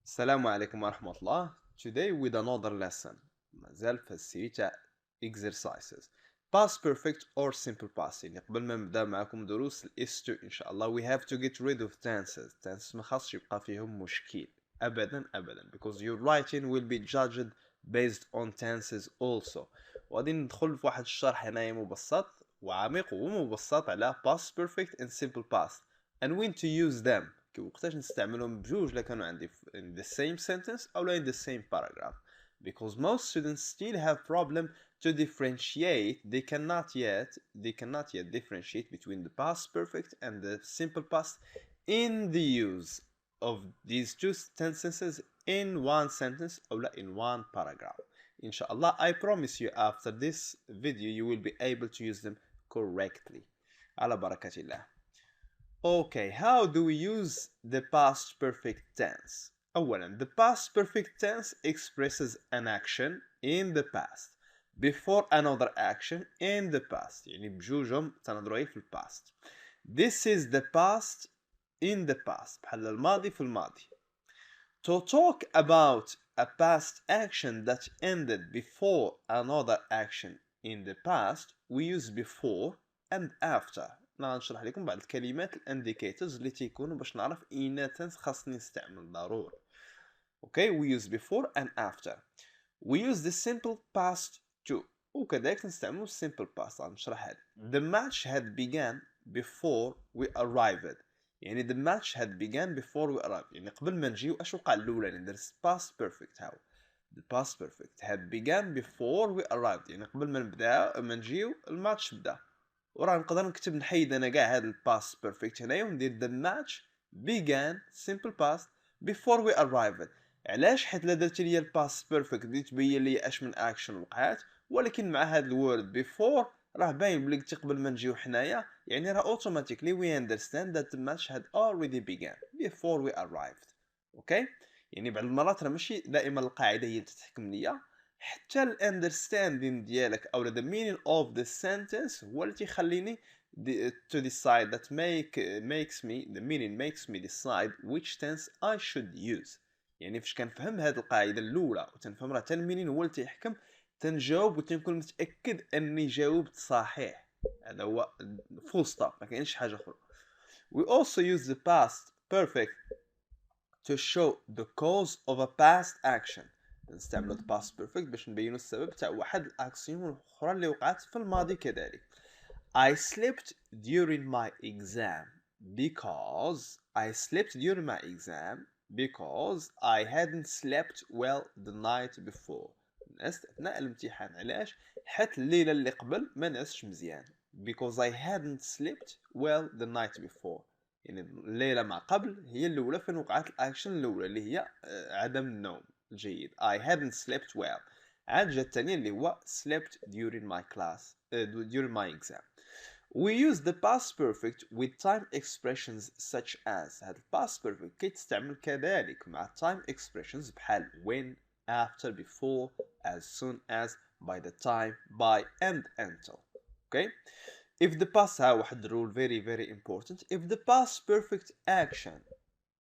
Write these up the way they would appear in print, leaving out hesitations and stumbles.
السلام عليكم ورحمة الله. Today with another lesson. مازال في السيرة exercises. Past perfect or simple past. يعني قبل ما نبدا معكم دروس ال S2 إن شاء الله we have to get rid of tenses. Tenses ما خاصش يبقى فيهم مشكل أبدا أبدا because your writing will be judged based on tenses also. وغادي ندخل في واحد الشرح هنايا مبسط وعميق ومبسط على past perfect and simple past and when to use them. وقتاش نستعملهم بجوج لا كانوا عندي in the same sentence أو لا in the same paragraph because most students still have problem to differentiate. They cannot yet differentiate between the past perfect and the simple past in the use of these two sentences in one sentence أو لا in one paragraph. Inshallah, I promise you after this video you will be able to use them correctly. على بركة الله. Okay, how do we use the past perfect tense? أولا, the past perfect tense expresses an action in the past before another action in the past. يعني بجوجهم تنظروا في الباست. This is the past in the past. بحال الماضي في الماضي. To talk about a past action that ended before another action in the past, we use before and after. نشرح لكم بعض الكلمات الانديكيتورز اللي تيكونوا باش نعرف اين تنس خاصني نستعمل ضروري. Okay, we use before and after. We use the simple past too. وكذلك نستعمل simple past. نشرح هذا. The match had begun before we arrived. يعني the match had begun before we arrived. يعني قبل ما نجيو اش وقع الاولاني ندرس past perfect. How the past perfect had begun before we arrived. يعني قبل ما نجيو الماتش بدا. وراه نقدر نكتب نحيد انا كاع هاد الباست بيرفكت هنايا وندير the match began simple past before we arrived. علاش؟ حيت لا درتي ليا الباست بيرفكت بديت تبين لي اش من اكشن وقعات، ولكن مع هاد الورد before راه باين بلي قبل ما نجيو حنايا، يعني راه automatically we understand that the match had already begun before we arrived. اوكي؟ يعني بعض المرات راه ماشي دائما القاعده هي اللي تتحكم ليا، حتى الاندرستاندين ديالك او the meaning of the sentence هو اللي تيخليني to decide that the meaning makes me decide which tense I should use. يعني فاش كنفهم هاد القاعده الاولى وتنفهم راه حتى المينين هو اللي تيحكم، تنجاوب وتنكون متاكد اني جاوبت صحيح. هذا هو full stop، ما كاينش حاجه اخرى. We also use the past perfect to show the cause of a past action. نستعملوا the past perfect باش نبينوا السبب تاع واحد الاكسيون الاخرى اللي وقعت في الماضي كذلك. I slept during my exam because I hadn't slept well the night before. نعست اثناء الامتحان. علاش؟ حيت الليله اللي قبل ما نعستش مزيان. Because I hadn't slept well the night before. يعني الليله مع قبل هي الاولى فين وقعت الاكشن الاولى اللي هي عدم النوم الجيد. I hadn't slept well. عاد جا الثانيه اللي هو slept during my class during my exam. We use the past perfect with time expressions such as. هذا past perfect كيتستعمل كذلك مع time expressions بحال when, after, before, as soon as, by the time, by, and until. Okay? If the past ها واحد rule very very important. If the past perfect action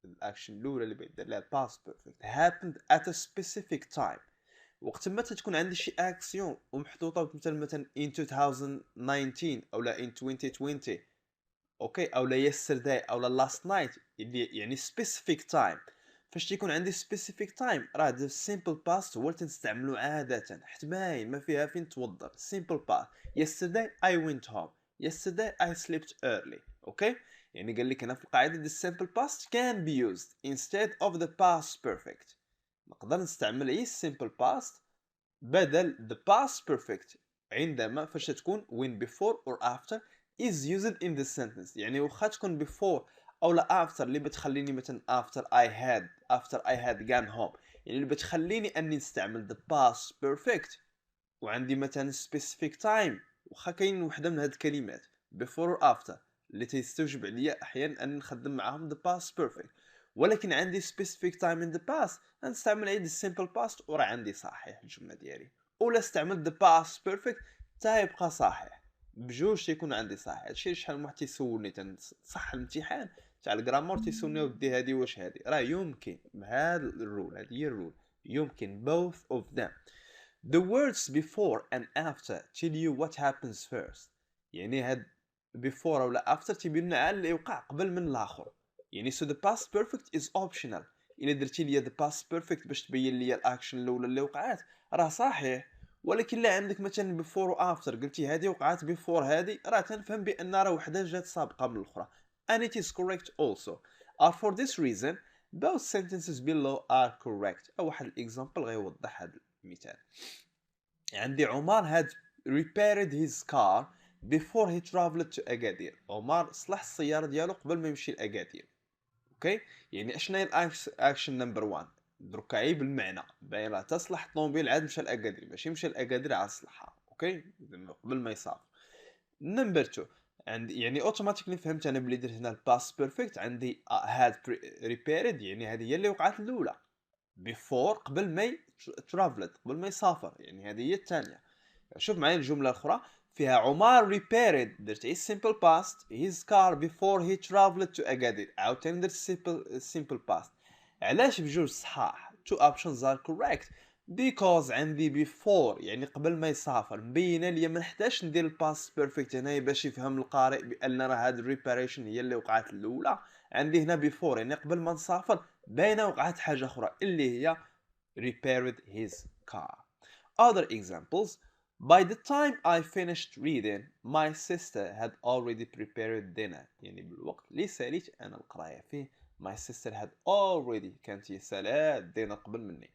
الأكشن الأولى اللي بيدير لها past perfect happened at a specific time. وقت ما تكون عندي شي اكسيون ومحطوطه مثلا in 2019 او لا in 2020 اوكي او لا yesterday او لا last night اللي يعني specific time. فاش تيكون عندي specific time راه the simple past هو اللي تنستعملو عاده حيت باين ما فيها فين توضر. simple past yesterday I went home, yesterday I slept early. اوكي يعني قال لك هنا في القاعده the simple past can be used instead of the past perfect. نقدر نستعمل اي simple past بدل the past perfect عندما فاش تكون when before or after is used in the sentence. يعني واخا تكون before او لا after اللي بتخليني مثلا after I had gone home، يعني اللي بتخليني اني نستعمل the past perfect وعندي مثلا specific time واخا كاين وحده من هاد الكلمات before or after اللي تيستوجب عليا احيانا ان نخدم معاهم the past perfect، ولكن عندي specific time in the past غنستعمل عيد simple past وراه عندي صحيح الجمله ديالي. ولا استعمل the past perfect تا يبقى صحيح. بجوج تيكون عندي صحيح. هادشي شحال من واحد تيسولني تنصح الامتحان تاع الجرامر تيسولني ودي هادي واش هادي، راه يمكن بهذا الرول، هذه هي الرول، يمكن both of them. The words before and after tell you what happens first. يعني هاد before ولا after تيبين لنا على اللي يوقع قبل من الاخر. يعني so the past perfect is optional. الا درتي لي the past perfect باش تبين لي الاكشن الاولى اللي وقعت راه صحيح، ولكن لا عندك مثلا before و after قلتي هذه وقعت before هذه، راه تنفهم بان راه وحده جات سابقه من الاخرى. and it is correct also. For this reason both sentences below are correct. او واحد الاكزامبل غيوضح هذا المثال. عندي عمر had repaired his car before he traveled to أكادير. عمر صلح السيارة ديالو قبل ما يمشي لأكادير. اوكي، يعني اشنا هي الاكشن نمبر 1 دركا عيب المعنى باين راه تصلح الطوموبيل عاد مشى لأكادير، ماشي مشى لأكادير عاد صلحها. اوكي قبل ما يسافر. نمبر 2 عندي يعني اوتوماتيكلي فهمت انا بلي درت هنا الباست بيرفكت. عندي had repaired يعني هذه هي اللي وقعت الاولى، before قبل ما traveled قبل ما يسافر، يعني هذه هي الثانيه. شوف معايا الجمله الاخرى فيها عمر repaired درت اي simple past his car before he traveled to أكادير، عاوتاني درت simple past. علاش بجوج صحاح؟ two options are correct because عندي before يعني قبل ما يسافر مبينه ليا ما نحتاجش ندير الباست بيرفكت هنايا باش يفهم القارئ بان راه هاد الريباريشن هي اللي وقعت الاولى. عندي هنا before يعني قبل ما نسافر باينه وقعت حاجه اخرى اللي هي repaired his car. Other examples: by the time I finished reading my sister had already prepared dinner. يعني بالوقت اللي ساليت انا القرايه فيه my sister had already كانت هي سالات دينا قبل مني.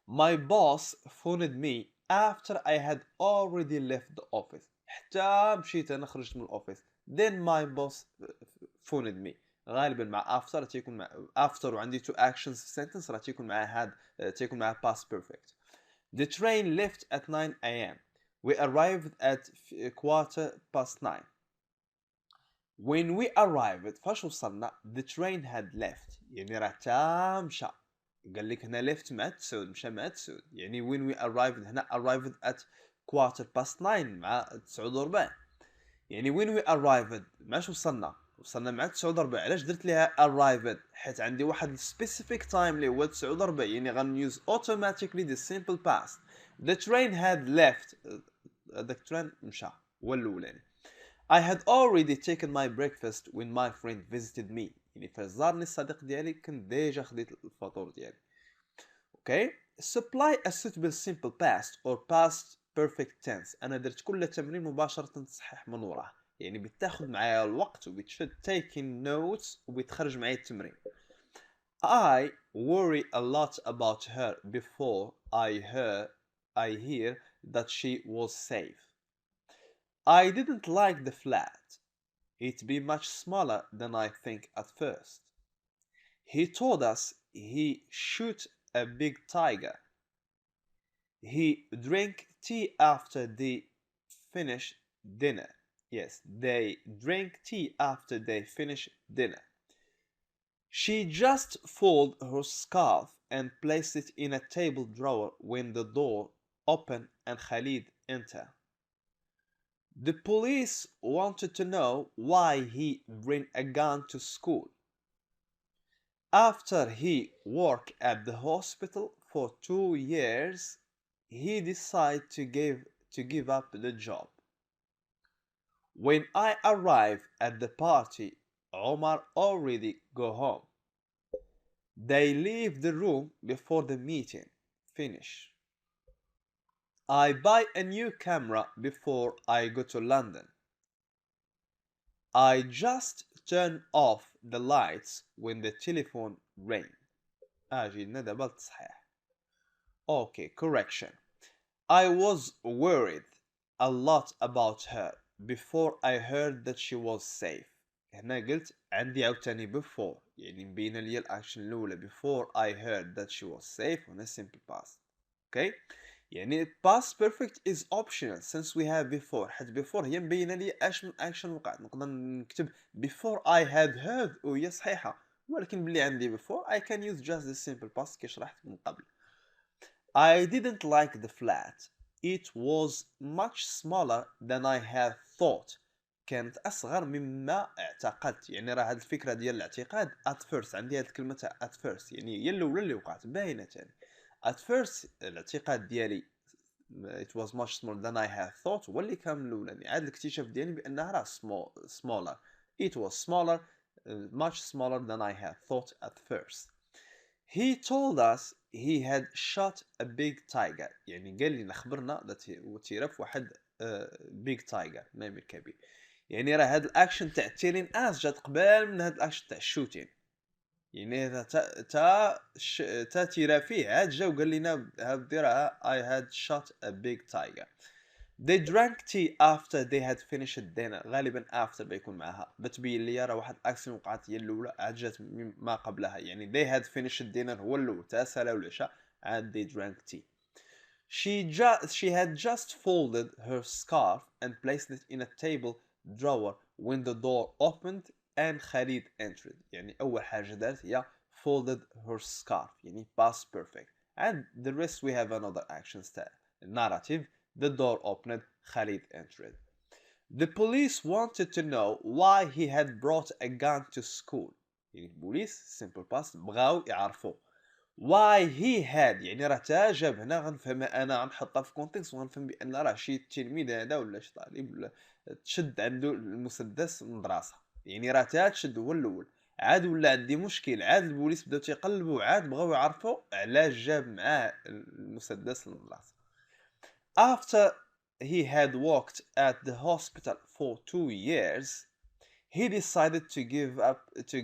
My boss phoned me after I had already left the office. حتى مشيت انا خرجت من الاوفيس. Then my boss phoned me. غالبا مع after تيكون مع after وعندي two actions في sentence راه تيكون مع had تيكون مع past perfect. The train left at 9 a.m. We arrived at 9:15. When we arrived فاش وصلنا the train had left يعني راه تا مشى. قال لك هنا left مع تسعود مشى مع تسعود، يعني when we arrived هنا arrived at 9:15 مع 9:15. يعني when we arrived ماش وصلنا مع 9:15. علاش درت ليها arrived؟ حيت عندي واحد specific time اللي هو 9:15، يعني غنuse automatically the simple past. The train had left. the train مشى هو الاولاني. I had already taken my breakfast when my friend visited me. يعني فاش زارني الصديق ديالي كنت ديجا خديت الفطور ديالي. Okay, supply a suitable simple past or past perfect tense. أنا درت كل تمرين مباشرة تصحيح من وراه، يعني بتاخد معايا الوقت وبتشد taking notes وبتخرج معايا التمرين. I worry a lot about her before I hear that she was safe. I didn't like the flat. It'd be much smaller than I think at first. He told us he shot a big tiger. He drank tea after they finished dinner. Yes, they drank tea after they finished dinner. She just folded her scarf and placed it in a table drawer when the door opened and Khalid entered. The police wanted to know why he bring a gun to school. After he worked at the hospital for 2 years, he decided to give up the job. When I arrived at the party, Omar already go home. They leave the room before the meeting finish. I buy a new camera before I go to London. I just turn off the lights when the telephone rang. جينا دابا التصحيح. Okay, correction. I was worried a lot about her before I heard that she was safe. هنا قلت عندي عاوتاني before يعني مبينه ليا الاكشن الاولى before I heard that she was safe هنا simple past. Okay, يعني past perfect is optional since we have before. حيت before هي مبينه لي اش من اكشن وقعت. نقدر نكتب before I had heard وهي صحيحه، ولكن بلي عندي before I can use just the simple past كي شرحت من قبل. I didn't like the flat. It was much smaller than I had thought. كانت أصغر مما اعتقدت. يعني راه هاد الفكرة ديال الاعتقاد at first، عندي هاد الكلمة تاع at first، يعني هي الأولى اللي وقعت باينة تاني. at first الاعتقاد ديالي it was much smaller than I had thought، هو اللي كان الأولاني. عاد الاكتشاف ديالي بأنها راه smaller. it was smaller much smaller than I had thought at first. He told us he had shot a big tiger. يعني قال لنا خبرنا وتيرف واحد big tiger، نمر كبير. يعني راه هاد الاكشن تاع تيلين اس جات قبل من هاد الاكشن تاع الشوتين. يعني تا تيرا فيه عاد جا وقال لنا هادي راه I had shot a big tiger. They drank tea after they had finished dinner. غالبا after بيكون معها، بتبين لي راه واحد اكسيون وقعت هي الاولى عاد جات ما قبلها. يعني they had finished dinner هو الاول، تا سالاو العشاء عاد they drank tea. She had just folded her scarf and placed it in a table drawer when the door opened and Khalid entered. يعني أول حاجة دارت هي folded her scarf، يعني past perfect. And the rest we have another action style. Narrative: the door opened, Khalid entered. The police wanted to know why he had brought a gun to school. يعني البوليس simple past بغاو يعرفوا why he had، يعني راه تا جاب هنا غنفهمها انا، غنحطها في كونتكست وغنفهم بان راه شي تلميذ هذا ولا شي طالب ولا تشد عنده المسدس من الدراسه. يعني راه تا تشد هو الاول، عاد ولا عندي مشكل، عاد البوليس بداو تيقلبوا، عاد بغاو يعرفوا علاش جاب معاه المسدس للدراسه. After he had worked at the hospital for 2 years he decided to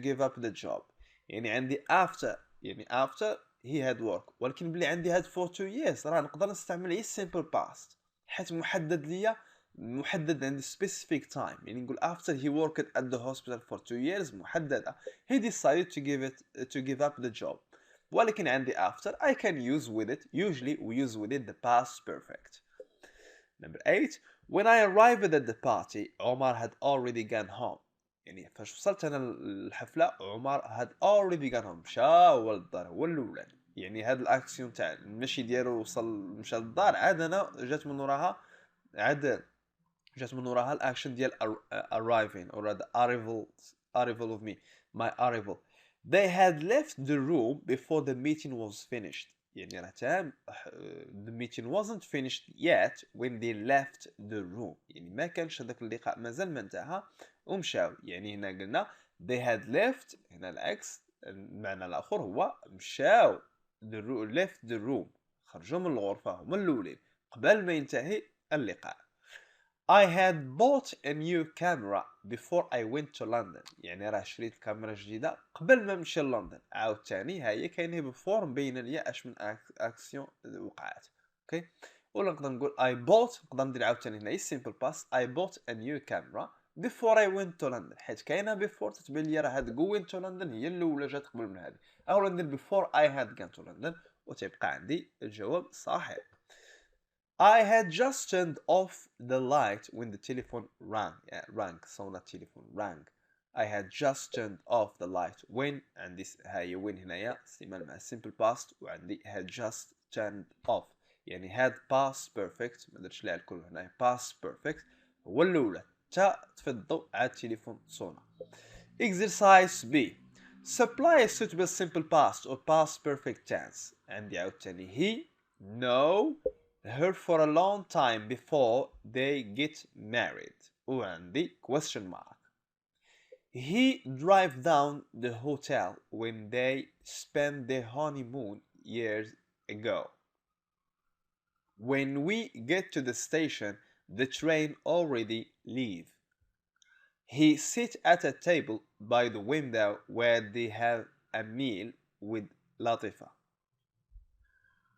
give up the job. يعني عندي after، يعني after he had worked، ولكن بلي عندي هاد for 2 years راه نقدر نستعمل غير simple past حيت محدد ليا، محدد عندي specific time. يعني نقول after he worked at the hospital for 2 years محددة. he decided to give up the job. ولكن عندي after I can use with it، usually we use with it the past perfect. Number 8. When I arrived at the party Omar had already gone home. يعني فاش وصلت انا للحفله عمر had already gone home، مشى هو للدار هو الاولاني. يعني هاد الاكسيون تاع المشي ديالو وصل مشى للدار، عاد انا جات من وراها، عاد جات من وراها الاكشن ديال arriving or the arrival of me my arrival. They had left the room before the meeting was finished. يعني راه تام the meeting wasn't finished yet when they left the room. يعني ما كانش هذاك اللقاء مازال ما انتهى ومشاو. يعني هنا قلنا they had left، هنا العكس المعنى الاخر هو مشاو left the room، خرجوا من الغرفه هما الاولين قبل ما ينتهي اللقاء. I had bought a new camera before I went to London. يعني راه شريت كاميرا جديدة قبل ما نمشي لندن. عاوتاني ها هي كاينه بفور مبين ليا اش من اكسيون وقعات. اوكي، ولا نقدر نقول I bought، نقدر ندير عاوتاني هنا simple past I bought a new camera before I went to London، حيت كاينه بفور تتبين لي راه هاد go went to London هي الاولى جات قبل من هذه. او ندير before I had gone to London وتبقى عندي الجواب صحيح. I had just turned off the light when the telephone rang. Yeah, rang. صونا التليفون rang. I had just turned off the light when، عندي هاي when هنايا استعمال مع simple past، وعندي had just turned off. يعني had past perfect، ما درتش ليها الكل هنايا past perfect هو الأولى. تا تفي الضوء عاد التليفون صونا. Exercise B. Supply a suitable simple past or past perfect tense. عندي عاوتاني he know her for a long time before they get married. وعندي question mark. He drive down the hotel when they spent their honeymoon years ago. When we get to the station, the train already leave. He sit at a table by the window where they have a meal with Latifa.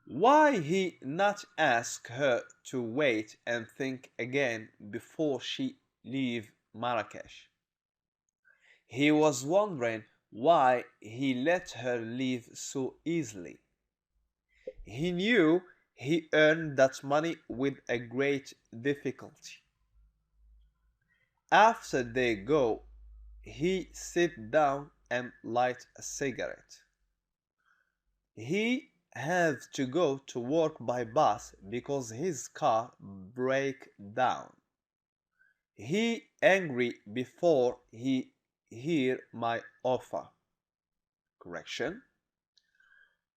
Why he not ask her to wait and think again before she leave Marrakesh? He was wondering why he let her leave so easily. He knew he earned that money with a great difficulty. After they go, he sit down and light a cigarette. He had to go to work by bus because his car break down. he angry before he hear my offer. Correction.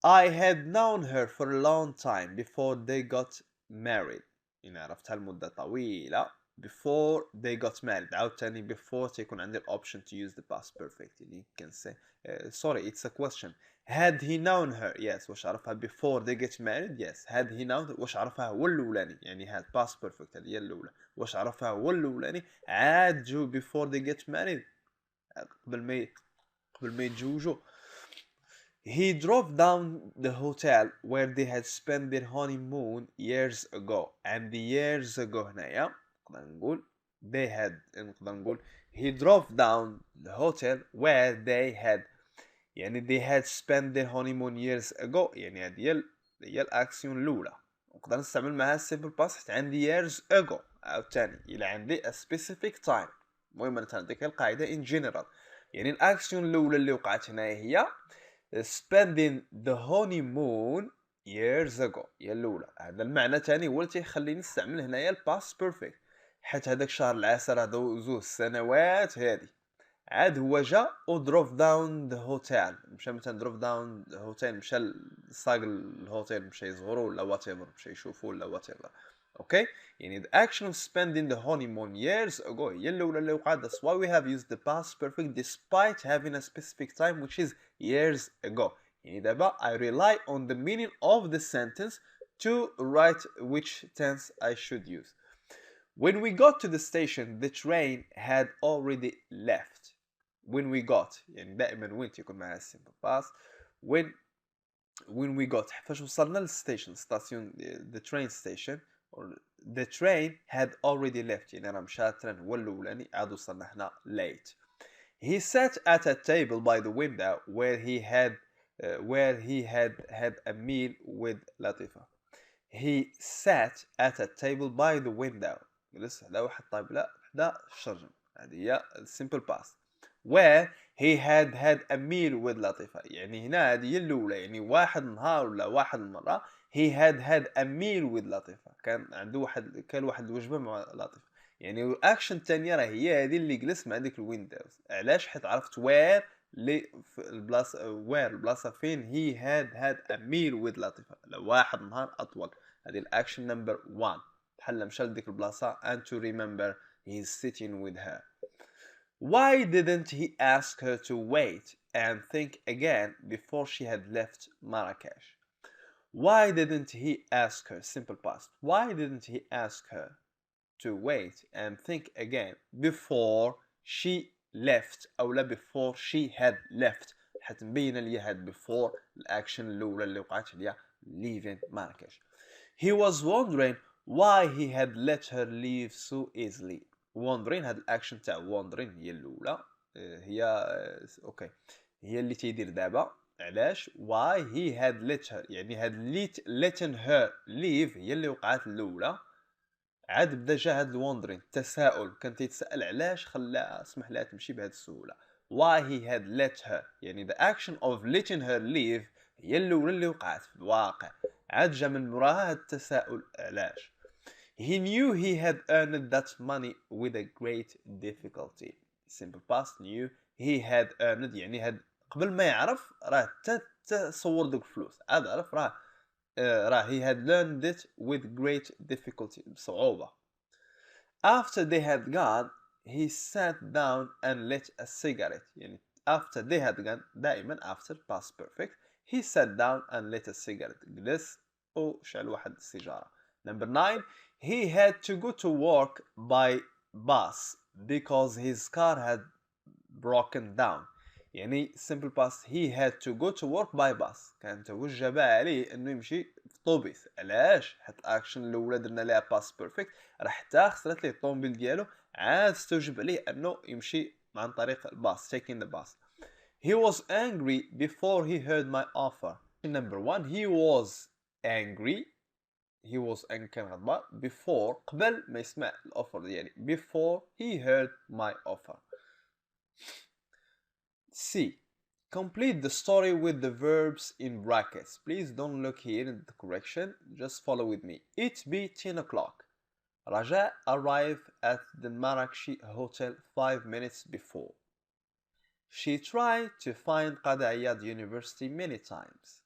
I had known her for a long time before they got married. يعني عرفتها لمدة طويلة before they got married. عاوتاني before تيكون عندي option to use the past perfect. يعني can say sorry, it's a question. Had he known her? Yes. واش عرفها before they get married? Yes. Had he known her? واش عرفها هو الأولاني. يعني had past perfect هذه هي الأولى. واش عرفها هو الأولاني عاد جو before they get married. قبل ما يتزوجوا. He drove down the hotel where they had spent their honeymoon years ago. And the years ago هنايا نقدر نقول they had نقدر نقول he drove down the hotel where they had يعني they had spent their honeymoon years ago. يعني هذه هي الأكسيون الأولى. نقدر نستعمل معها simple past حتى عندي years ago. عاوتاني إلى عندي a specific time. المهم أنا تنعطيك القاعدة in general. يعني الأكسيون الأولى اللي وقعت هنايا هي spending the honeymoon years ago هي الأولى. هذا المعنى تاني هو اللي تيخليني نستعمل هنايا الباست بيرفكت. حيت هذاك الشهر العسل هذو زوج سنوات هادي عاد هو جا و دروف داون ذا هوتيل. مشى مثلا دروف داون ذا هوتيل مشى لصاق الهوتيل مشى يزورو ولا واتيفر مشى يشوفو ولا واتيفر. اوكي يعني the action of spending the honeymoon years ago هي الأولى اللي وقعت. That's why we have used the past perfect despite having a specific time which is years ago. يعني دابا I rely on the meaning of the sentence to write which tense I should use. When we got to the station the train had already left. When we got يعني دائما وين تيكون معها simple past. when we got فاش وصلنا للستيشن ستاسيون the train station or the train had already left يعني راه مشى الترين هو الأولاني عاد وصلنا حنا late. He sat at a table by the window where he had a meal with Latifa. He sat at a table by the window. جلس على واحد الطاولة حدا الشرجم. هذه هي simple past. Where he had a meal with Latifa. يعني هنا هذه هي الأولى يعني واحد نهار ولا واحد مرة he had a meal with Latifa. كان عنده واحد الوجبة مع لطيفة. يعني الاكشن الثانيه راه هي هذه اللي جلس مع ديك الويندوز. علاش؟ حيت عرفت وير اللي في البلاصه وير البلاصه فين هي هاد ا ميل ويز لطيفه لواحد نهار اطول. هذه الاكشن نمبر 1 بحال مشى لديك البلاصه and to remember he's sitting with her. Why didn't he ask her to wait and think again before she had left Marrakesh? Why didn't he ask her? Simple past. Why didn't he ask her to wait and think again before she left أو لا before she had left. حتنبين لي هاد before الأكشن الأولى اللي وقعت هي leaving Marrakesh. He was wondering why he had let her leave so easily. wondering هاد الأكشن تاع wondering هي الأولى هي أوكي هي اللي تيدير دابا. علاش؟ why he had let her يعني هاد letting her leave هي اللي وقعت الأولى. عاد بدا جا هاد الوندرين التساؤل كان تيتساءل علاش خلاها سمح لها تمشي بهذه السهوله. why he had let her يعني the action of letting her leave هي الاولى اللي وقعت في الواقع. عاد جا من وراها هاد التساؤل علاش. he knew he had earned that money with a great difficulty. simple past knew he had earned يعني هاد قبل ما يعرف راه تصور دوك الفلوس عاد عرف راه he had learned it with great difficulty بصعوبة. After they had gone he sat down and lit a cigarette. يعني after they had gone دائما after past perfect he sat down and lit a cigarette. جلس وشعل واحد السيجارة. Number 9 he had to go to work by bus because his car had broken down. يعني simple past he had to go to work by bus كان توجب عليه انه يمشي في طوبيس. علاش؟ حيت الاكشن الاولى درنا ليها past perfect راه حتى خسرت ليه الطوموبيل ديالو عاد استوجب عليه انه يمشي عن طريق الباص taking the bus. He was angry before he heard my offer. Number 1 he was angry كان غضبان before قبل ما يسمع الاوفر ديالي before he heard my offer. C. Complete the story with the verbs in brackets. Please don't look here in the correction. Just follow with me. It be 10 o'clock. Raja arrived at the Marrakech hotel 5 minutes before. She tried to find Qadi Iyad University many times.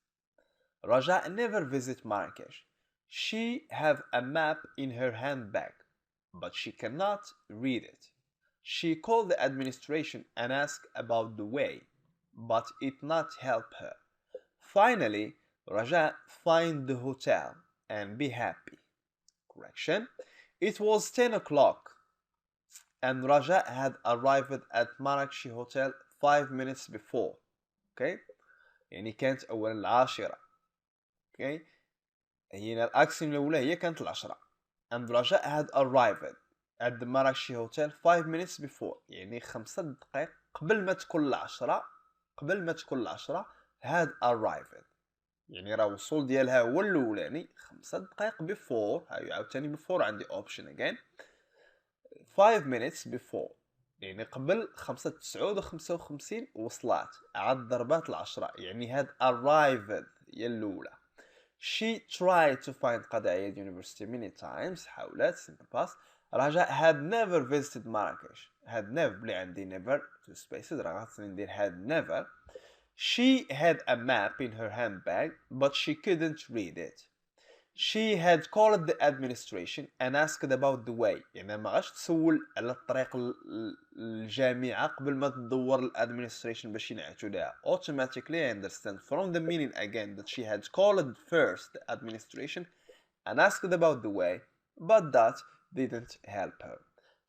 Raja never visited Marrakech. She have a map in her handbag, but she cannot read it. She called the administration and asked about the way, but it not help her. Finally, Raja find the hotel and be happy. Correction. It was 10 o'clock and Raja had arrived at Marrakech hotel 5 minutes before. Okay. يعني كانت أولا العاشرة. Okay. هنا الأكسيوم الأولى هي كانت العشرة. And Raja had arrived at the Marrakech hotel 5 minutes before. يعني 5 دقائق قبل ما تكون العشرة had arrived. يعني راه وصول ديالها هو الاولاني 5 دقائق before. هاي عاوتاني before عندي option again 5 minutes before يعني قبل 5:59 وصلات عاد ضربات العشرة يعني هاد arrived هي الاولى. She tried to find Qadi Iyad University many times. حاولت simple past. Raja had never visited Marrakech. had never بلي عندي never two spaces راه خاصني ندير had never. She had a map in her handbag, but she couldn't read it. She had called the administration and asked about the way. يعني ما غاش تسول على الطريق الجامعة قبل ما تدور الادمنستريشن باش ينعتو لها. Automatically I understand from the meaning again that she had called first the administration and asked about the way, but that didn't help her.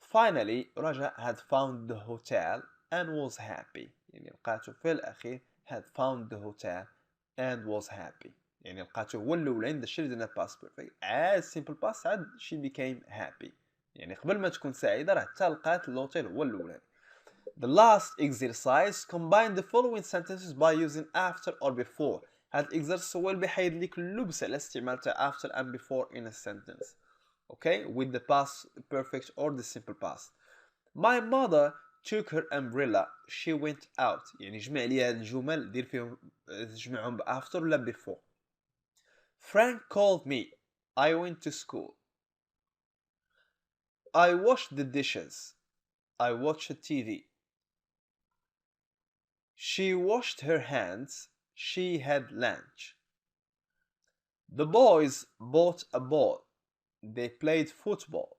Finally, Raja had found the hotel and was happy. يعني لقاته في الأخير had found the hotel and was happy. يعني لقاته هو الاولين the children at past perfect as simple past عاد she became happy. يعني قبل ما تكون سعيدة راه حتى لقات الهوتيل هو الاولاني. The last exercise combine the following sentences by using after or before. هاد exercise هو اللي بيحيد لك اللبس على استعمال تاع after and before in a sentence. Okay, with the past perfect or the simple past. My mother took her umbrella. She went out. يعني جمع لي هاد الجمل دير فيهم تجمعهم after ولا before. Frank called me. I went to school. I washed the dishes. I watched TV. She washed her hands. She had lunch. The boys bought a ball. They played football.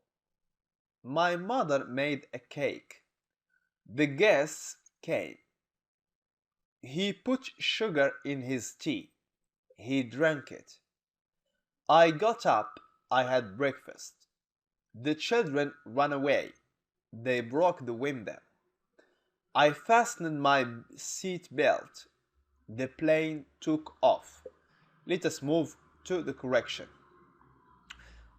My mother made a cake. The guests came. He put sugar in his tea. He drank it. I got up. I had breakfast. The children ran away. They broke the window. I fastened my seat belt. The plane took off. Let us move to the correction.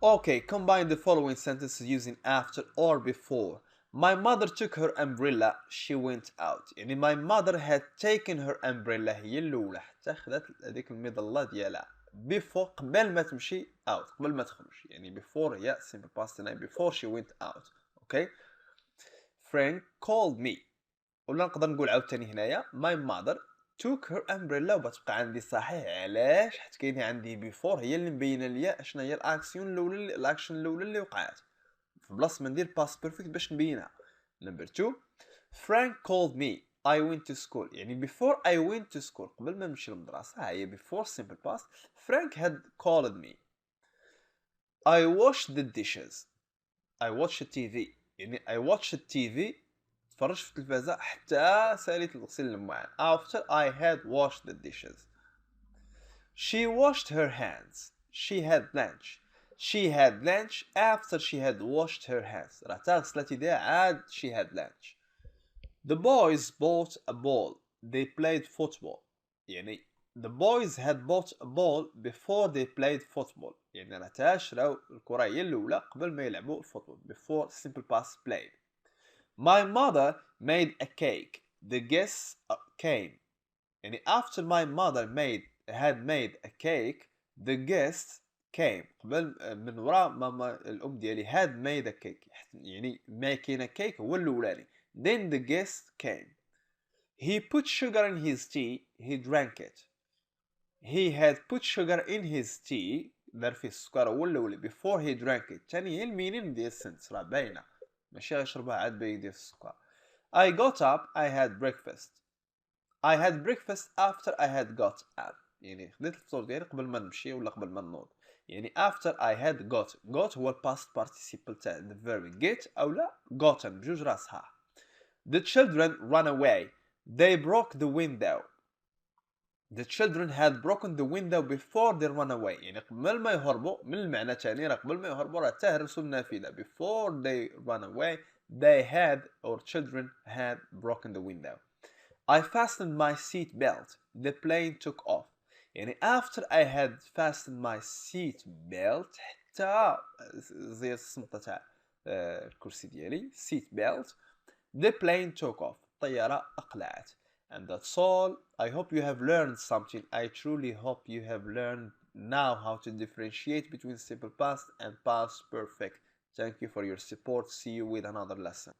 Okay, combine the following sentences using after or before. My mother took her umbrella. She went out. يعني my mother had taken her umbrella هي الأولى حتى خدت هذيك المظلة ديالها. Before قبل ما تمشي out قبل ما تخرج يعني before هي simple past tense before she went out. Okay. Frank called me. ولا نقدر نقول عاوتاني هنايا my mother took her umbrella وبتبقى عندي صحيح علاش حيت كاينه عندي before هي اللي مبينه ليا اشنا هي الاكشن الاولى اللي وقعت في بلاصه ما ندير past perfect باش نبينها. Number 2 Frank called me. I went to school. يعني before I went to school قبل ما نمشي للمدرسه هي before simple past. Frank had called me. I washed the dishes. I watched TV. يعني I watched TV تفرجت في التلفازة حتى ساليت الغسيل المواعن. After I had washed the dishes. She washed her hands. She had lunch. She had lunch after she had washed her hands. راه تا غسلت يديها عاد she had lunch. The boys bought a ball. They played football. يعني the boys had bought a ball before they played football. يعني راه تا شراو الكرة هي الأولى قبل ما يلعبوا الفوتبول. Before simple past played. My mother made a cake. The guests came. يعني after my mother had made a cake, the guests came. قبل من وراء ماما الأم ديالي had made a cake. يعني making a cake هو الأولاني. Then the guests came. He put sugar in his tea. He drank it. He had put sugar in his tea. دار فيه السكر هو الاولي before he drank it. تاني هي المينين ديال السنتس راه باينه، ماشي غيشربها عاد باغي يدير السكر. I got up, I had breakfast. I had breakfast after I had got up. يعني خديت الفطور ديالي قبل ما نمشي ولا قبل ما نوض. يعني after I had got هو past participle تاع the verb get أو لا gotten، بجوج راه صحاح. The children ran away. They broke the window. The children had broken the window before they ran away. يعني قبل ما يهربوا، من المعنى تاني راه قبل ما يهربوا راه تهرسوا النافذة. Before they ran away they had or children had broken the window. I fastened my seat belt. The plane took off. يعني after I had fastened my seat belt حتى زي الصمتة تاع الكرسي ديالي seat belt the plane took off. الطيارة أقلعت. And that's all. I hope you have learned something. I truly hope you have learned now how to differentiate between simple past and past perfect. Thank you for your support. See you with another lesson.